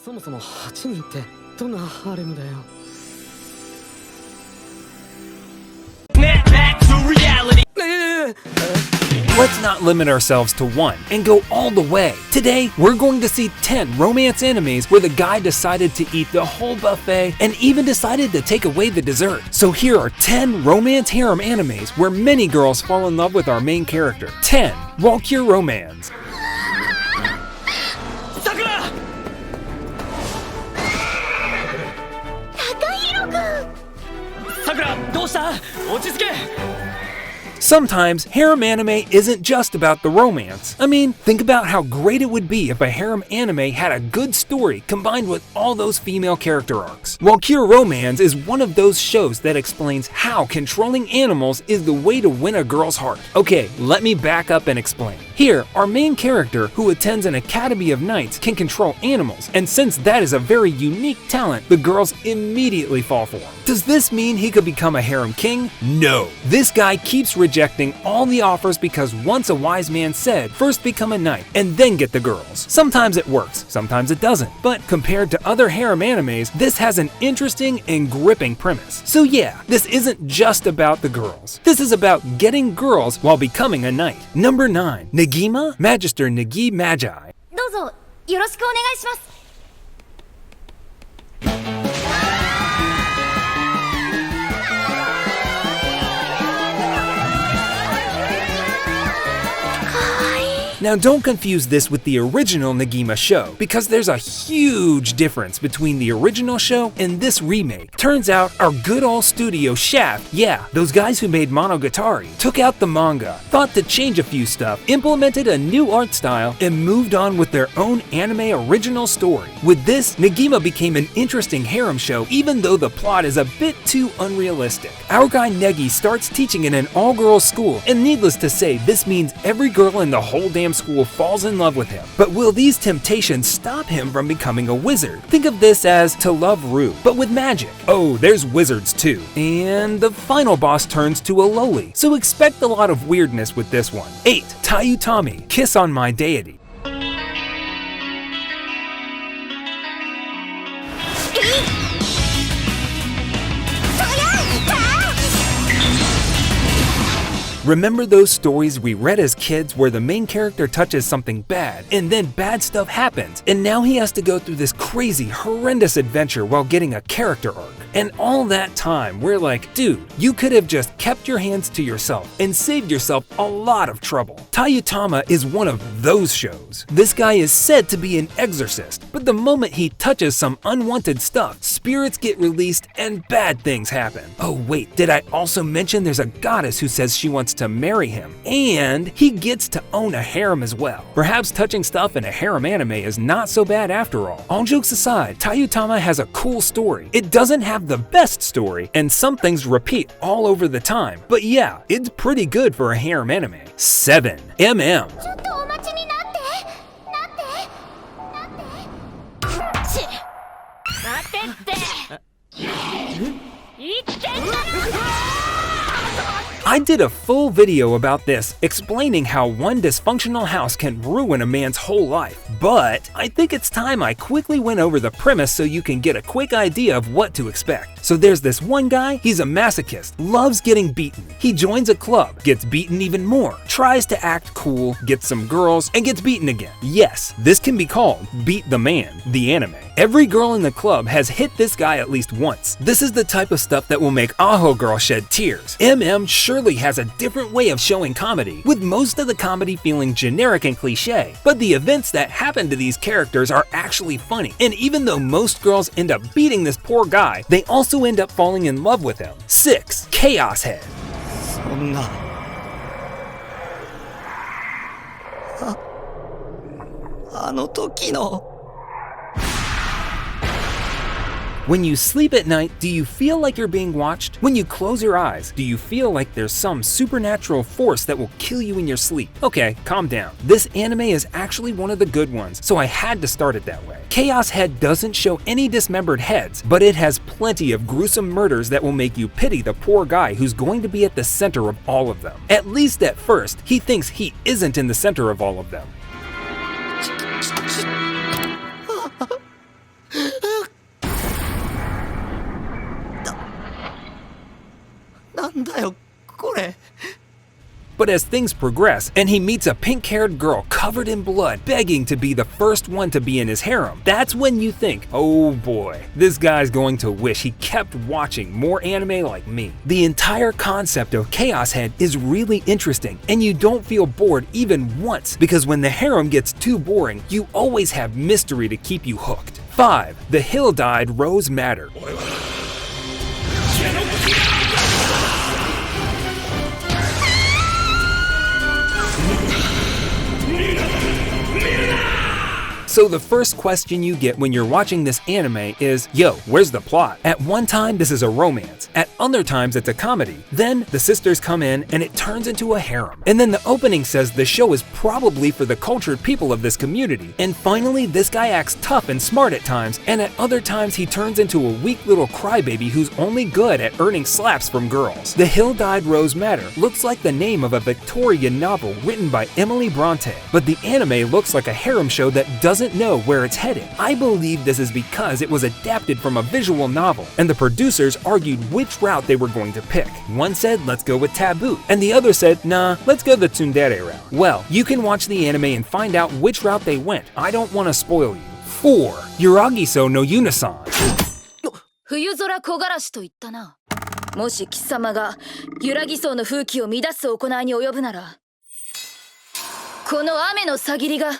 そもそも8人ってどんなハーレムだよ。Let's not limit ourselves to one and go all the way. Today, we're going to see 10 romance animes where the guy decided to eat the whole buffet and even decided to take away the dessert. So here are 10 romance harem animes where many girls fall in love with our main character. 10. Walkure Romanze. Sometimes harem anime isn't just about the romance. I mean, think about how great it would be if a harem anime had a good story combined with all those female character arcs. Walkure Romanze is one of those shows that explains how controlling animals is the way to win a girl's heart. Okay, let me back up and explain. Here, our main character, who attends an academy of knights, can control animals, and since that is a very unique talent, the girls immediately fall for him. Does this mean he could become a harem king? No. This guy keeps rejecting all the offers because once a wise man said, first become a knight and then get the girls. Sometimes it works, sometimes it doesn't, but compared to other harem animes, this has an interesting and gripping premise. So yeah, this isn't just about the girls. This is about getting girls while becoming a knight. Number 9. Negima, Magister Negi Magi. どうぞよろしくお願いします。 Now don't confuse this with the original Negima show, because there's a huge difference between the original show and this remake. Turns out our good old studio Shaft, yeah, those guys who made Monogatari, took out the manga, thought to change a few stuff, implemented a new art style, and moved on with their own anime original story. With this, Negima became an interesting harem show even though the plot is a bit too unrealistic. Our guy Negi starts teaching in an all-girls school, and needless to say, this means every girl in the whole damn school falls in love with him. But will these temptations stop him from becoming a wizard? Think of this as To Love Ru, but with magic. Oh, there's wizards too. And the final boss turns to a loli, so expect a lot of weirdness with this one. 8. Tayutama, Kiss on My Deity. Remember those stories we read as kids where the main character touches something bad, and then bad stuff happens, and now he has to go through this crazy, horrendous adventure while getting a character arc? And all that time, we're like, dude, you could have just kept your hands to yourself and saved yourself a lot of trouble. Tayutama is one of those shows. This guy is said to be an exorcist, but the moment he touches some unwanted stuff, spirits get released and bad things happen. Oh wait, did I also mention there's a goddess who says she wants to marry him, and he gets to own a harem as well. Perhaps touching stuff in a harem anime is not so bad after all. All jokes aside, Tayutama has a cool story. It doesn't have the best story, and some things repeat all over the time, but yeah, it's pretty good for a harem anime. 7. MM. ちょっとお待ちになってち待ってって言ってんだ I did a full video about this, explaining how one dysfunctional house can ruin a man's whole life. But I think it's time I quickly went over the premise so you can get a quick idea of what to expect. So there's this one guy, he's a masochist, loves getting beaten. He joins a club, gets beaten even more, tries to act cool, gets some girls, and gets beaten again. Yes, this can be called Beat the Man, the anime. Every girl in the club has hit this guy at least once. This is the type of stuff that will make Aho Girl shed tears. MM surely has a different way of showing comedy, with most of the comedy feeling generic and cliche. But the events that happen to these characters are actually funny, and even though most girls end up beating this poor guy, they also end up falling in love with him. 6. Chaos Head. そんな。あの時の。 When you sleep at night, do you feel like you're being watched? When you close your eyes, do you feel like there's some supernatural force that will kill you in your sleep? Okay, calm down. This anime is actually one of the good ones, so I had to start it that way. Chaos Head doesn't show any dismembered heads, but it has plenty of gruesome murders that will make you pity the poor guy who's going to be at the center of all of them. At least at first, he thinks he isn't in the center of all of them. But as things progress and he meets a pink-haired girl covered in blood begging to be the first one to be in his harem, that's when you think, oh boy, this guy's going to wish he kept watching more anime like me. The entire concept of Chaos Head is really interesting, and you don't feel bored even once, because when the harem gets too boring, you always have mystery to keep you hooked. 5. The Hill-Dyed Rose Matter. So the first question you get when you're watching this anime is, yo, where's the plot? At one time, this is a romance. At other times, it's a comedy. Then the sisters come in and it turns into a harem. And then the opening says the show is probably for the cultured people of this community. And finally, this guy acts tough and smart at times, and at other times he turns into a weak little crybaby who's only good at earning slaps from girls. The Hill-Dyed Rose Matter looks like the name of a Victorian novel written by Emily Bronte, but the anime looks like a harem show that doesn't know where it's headed. I believe this is because it was adapted from a visual novel, and the producers argued which route they were going to pick. One said, let's go with taboo, and the other said, nah, let's go the tsundere route. Well, you can watch the anime and find out which route they went. I don't want to spoil you. 4. Yuragiso no Yunasan. 冬空木枯らしと言ったな。もし貴様が揺らぎそうの風紀を乱す行いに及ぶなら、この雨のさぎりが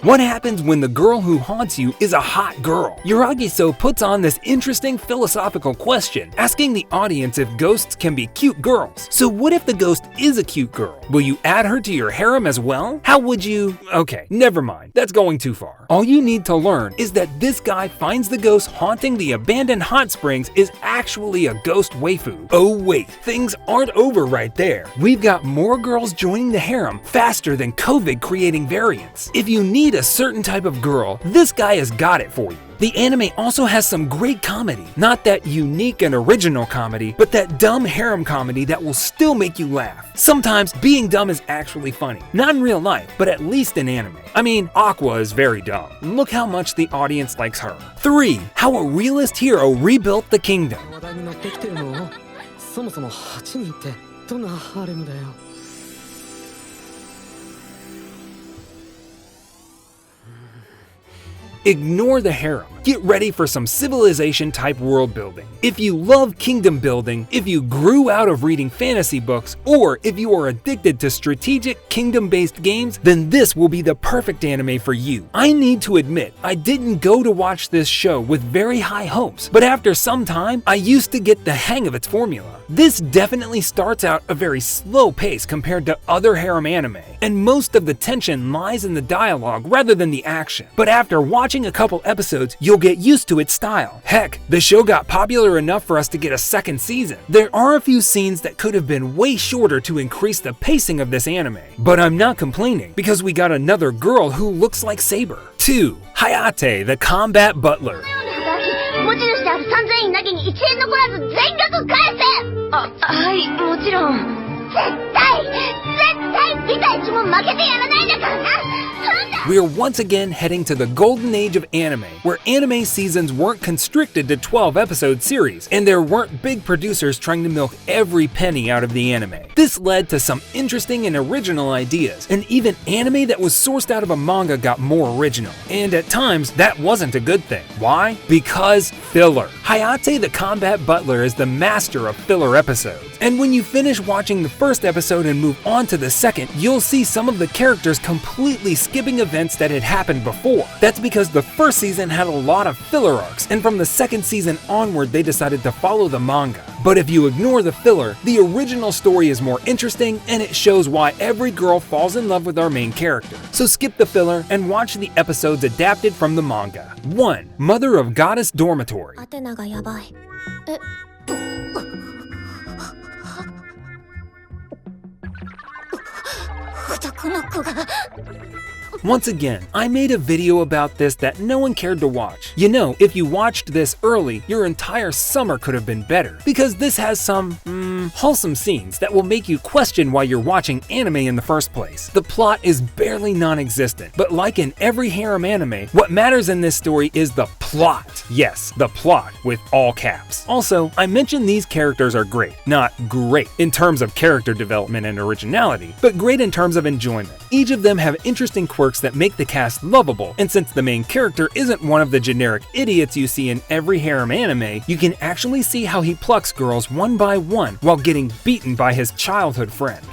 What happens when the girl who haunts you is a hot girl? Yuragiso puts on this interesting philosophical question, asking the audience if ghosts can be cute girls. So what if the ghost is a cute girl? Will you add her to your harem as well? How would you? Okay, never mind. That's going too far. All you need to learn is that this guy finds the ghost haunting the abandoned hot springs is actually a ghost waifu. Oh wait, things aren't over right there. We've got more girls joining the harem faster than COVID creating variants. If you need a certain type of girl, this guy has got it for you. The anime also has some great comedy. Not that unique and original comedy, but that dumb harem comedy that will still make you laugh. Sometimes being dumb is actually funny. Not in real life, but at least in anime. I mean, Aqua is very dumb. Look how much the audience likes her. 3. How a realist hero rebuilt the kingdom. Ignore the harem. Get ready for some civilization-type world building. If you love kingdom building, if you grew out of reading fantasy books, or if you are addicted to strategic kingdom-based games, then this will be the perfect anime for you. I need to admit, I didn't go to watch this show with very high hopes, but after some time, I used to get the hang of its formula. This definitely starts out a very slow pace compared to other harem anime, and most of the tension lies in the dialogue rather than the action. But after watching a couple episodes, you'll get used to its style. Heck, the show got popular enough for us to get a second season. There are a few scenes that could have been way shorter to increase the pacing of this anime, but I'm not complaining because we got another girl who looks like Saber. 2. Hayate, the Combat Butler. 持ち主である三千院なぎに1円残らず全額返せ。はい、もちろん。絶対ビタ一も負けてやらないんだからな。We're once again heading to the golden age of anime, where anime seasons weren't constricted to 12-episode series, and there weren't big producers trying to milk every penny out of the anime. This led to some interesting and original ideas, and even anime that was sourced out of a manga got more original. And at times, that wasn't a good thing. Why? Because filler. Hayate the Combat Butler is the master of filler episodes. And when you finish watching the first episode and move on to the second, you'll see some of the characters completely skipping events that had happened before. That's because the first season had a lot of filler arcs, and from the second season onward they decided to follow the manga. But if you ignore the filler, the original story is more interesting and it shows why every girl falls in love with our main character. So skip the filler and watch the episodes adapted from the manga. 1. Mother of Goddess Dormitory. Once again, I made a video about this that no one cared to watch. You know, if you watched this early, your entire summer could have been better, because this has some, some wholesome scenes that will make you question why you're watching anime in the first place. The plot is barely non-existent, but like in every harem anime, what matters in this story is the plot. Yes, the plot with all caps. Also, I mentioned these characters are great, not great in terms of character development and originality, but great in terms of enjoyment. Each of them have interesting quirks that make the cast lovable, and since the main character isn't one of the generic idiots you see in every harem anime, you can actually see how he plucks girls one by one while getting beaten by his childhood friend.